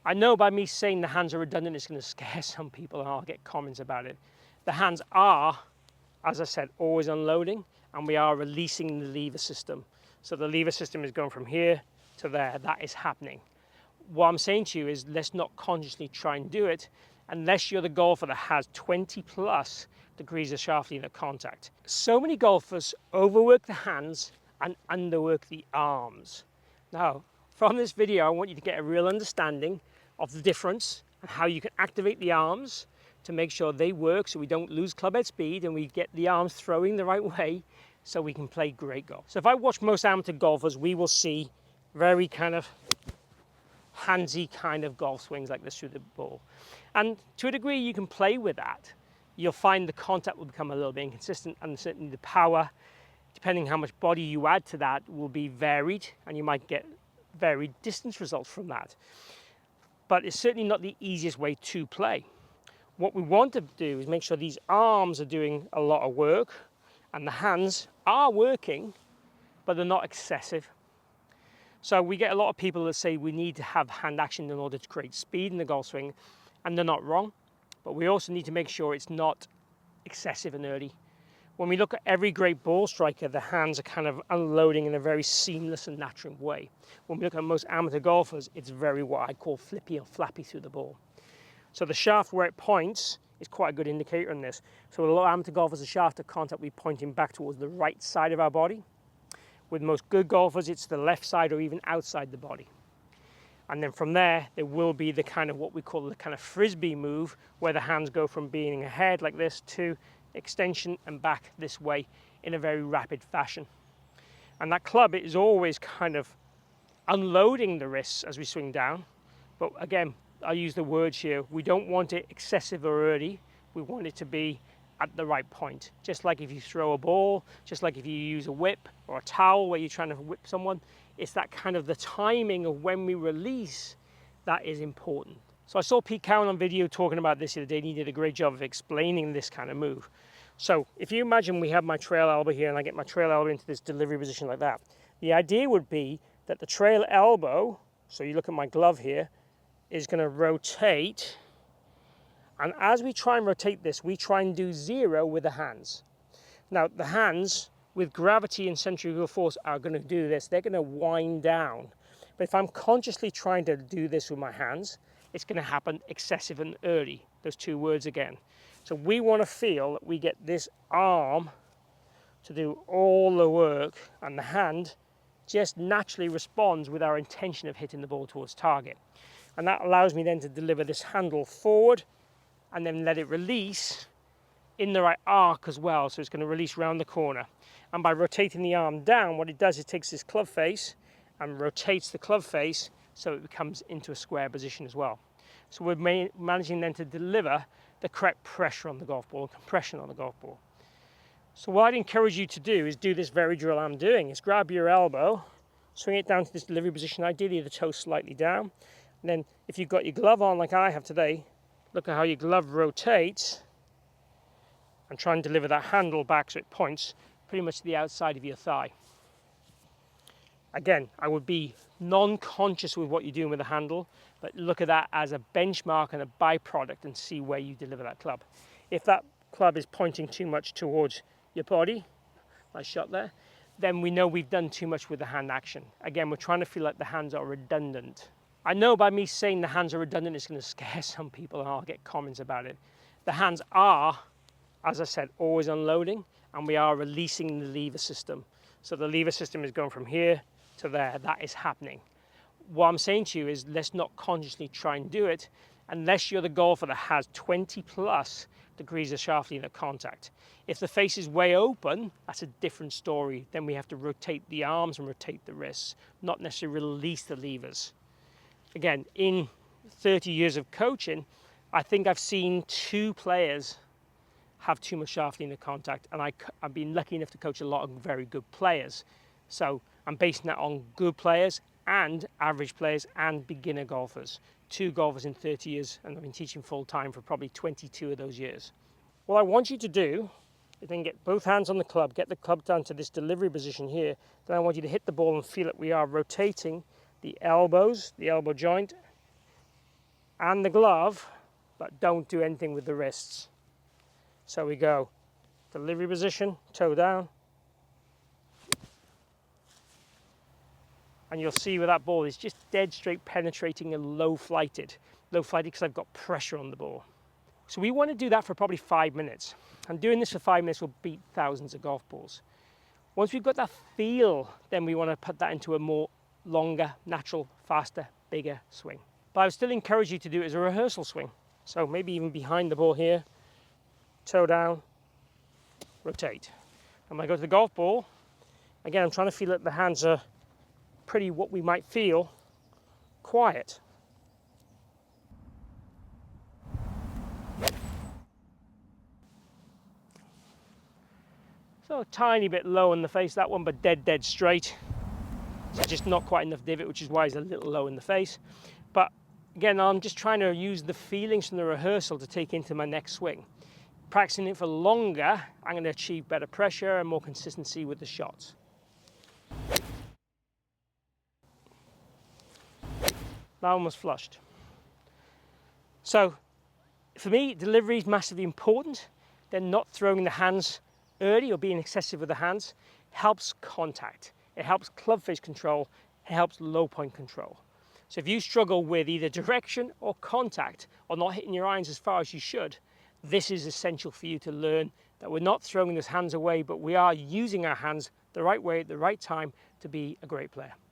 I know by me saying the hands are redundant, it's going to scare some people and I'll get comments about it. The hands are, as I said, always unloading, and we are releasing the lever system. So the lever system is going from here to there. That is happening. What I'm saying to you is let's not consciously try and do it unless you're the golfer that has 20 plus degrees of shaft lever contact. So many golfers overwork the hands and underwork the arms. Now, from this video, I want you to get a real understanding of the difference and how you can activate the arms to make sure they work so we don't lose clubhead speed and we get the arms throwing the right way so we can play great golf. So if I watch most amateur golfers, we will see very kind of handsy kind of golf swings like this through the ball. And to a degree, you can play with that. You'll find the contact will become a little bit inconsistent, and certainly the power, depending how much body you add to that, will be varied, and you might get varied distance results from that. But it's certainly not the easiest way to play. What we want to do is make sure these arms are doing a lot of work and the hands are working, but they're not excessive. So we get a lot of people that say we need to have hand action in order to create speed in the golf swing, and they're not wrong. But we also need to make sure it's not excessive and early. When we look at every great ball striker, the hands are kind of unloading in a very seamless and natural way. When we look at most amateur golfers, it's very what I call flippy or flappy through the ball. So the shaft where it points is quite a good indicator in this. So with a lot of amateur golfers, the shaft of contact will be pointing back towards the right side of our body. With most good golfers, it's the left side or even outside the body. And then from there will be the kind of what we call the kind of frisbee move, where the hands go from being ahead like this to extension and back this way in a very rapid fashion. And that club is always kind of unloading the wrists as we swing down. But again, I use the words here, we don't want it excessive or early. We want it to be at the right point. Just like if you throw a ball, just like if you use a whip or a towel where you're trying to whip someone, it's that kind of the timing of when we release that is important. So I saw Pete Cowen on video talking about this the other day, and he did a great job of explaining this kind of move. So if you imagine we have my trail elbow here and I get my trail elbow into this delivery position like that, the idea would be that the trail elbow, so you look at my glove here, is going to rotate, and as we try and rotate this, we try and do zero with the hands. Now the hands with gravity and centrifugal force are going to do this, they're going to wind down. But if I'm consciously trying to do this with my hands, it's going to happen excessive and early, those two words again. So we want to feel that we get this arm to do all the work, and the hand just naturally responds with our intention of hitting the ball towards target. And that allows me then to deliver this handle forward and then let it release in the right arc as well. So it's going to release round the corner. And by rotating the arm down, what it does is it takes this club face and rotates the club face so it becomes into a square position as well. So we're managing then to deliver the correct pressure on the golf ball, compression on the golf ball. So what I'd encourage you to do is do this very drill I'm doing, is grab your elbow, swing it down to this delivery position, ideally the toe slightly down. And then if you've got your glove on like I have today, look at how your glove rotates and try and deliver that handle back so it points pretty much to the outside of your thigh. Again, I would be non-conscious with what you're doing with the handle, but look at that as a benchmark and a byproduct and see where you deliver that club. If that club is pointing too much towards your body, nice shot there, then we know we've done too much with the hand action. Again, we're trying to feel like the hands are redundant. I know by me saying the hands are redundant, it's going to scare some people and I'll get comments about it. The hands are, as I said, always unloading, and we are releasing the lever system. So the lever system is going from here to there. That is happening. What I'm saying to you is let's not consciously try and do it unless you're the golfer that has 20 plus degrees of shaft lever contact. If the face is way open, that's a different story. Then we have to rotate the arms and rotate the wrists, not necessarily release the levers. Again, in 30 years of coaching, I think I've seen 2 players have too much shaft lever contact, and I've been lucky enough to coach a lot of very good players. So I'm basing that on good players and average players and beginner golfers. 2 golfers in 30 years, and I've been teaching full time for probably 22 of those years. What I want you to do is then get both hands on the club, get the club down to this delivery position here. Then I want you to hit the ball and feel that we are rotating the elbows, the elbow joint, and the glove, but don't do anything with the wrists. So we go delivery position, toe down, and you'll see where that ball is just dead straight penetrating and low flighted because I've got pressure on the ball. So we want to do that for probably 5 minutes, and doing this for 5 minutes will beat thousands of golf balls. Once we've got that feel, then we want to put that into a more longer, natural, faster, bigger swing. But I would still encourage you to do it as a rehearsal swing. So maybe even behind the ball here, toe down, rotate. And when I go to the golf ball, again, I'm trying to feel that the hands are pretty, what we might feel, quiet. So a tiny bit low in the face, that one, but dead straight. So just not quite enough divot, which is why it's a little low in the face. But again, I'm just trying to use the feelings from the rehearsal to take into my next swing. Practicing it for longer, I'm going to achieve better pressure and more consistency with the shots. That one was flushed. So for me, delivery is massively important. Then not throwing the hands early or being excessive with the hands helps contact. It helps club face control. It helps low point control. So if you struggle with either direction or contact or not hitting your irons as far as you should, this is essential for you to learn that we're not throwing those hands away, but we are using our hands the right way at the right time to be a great player.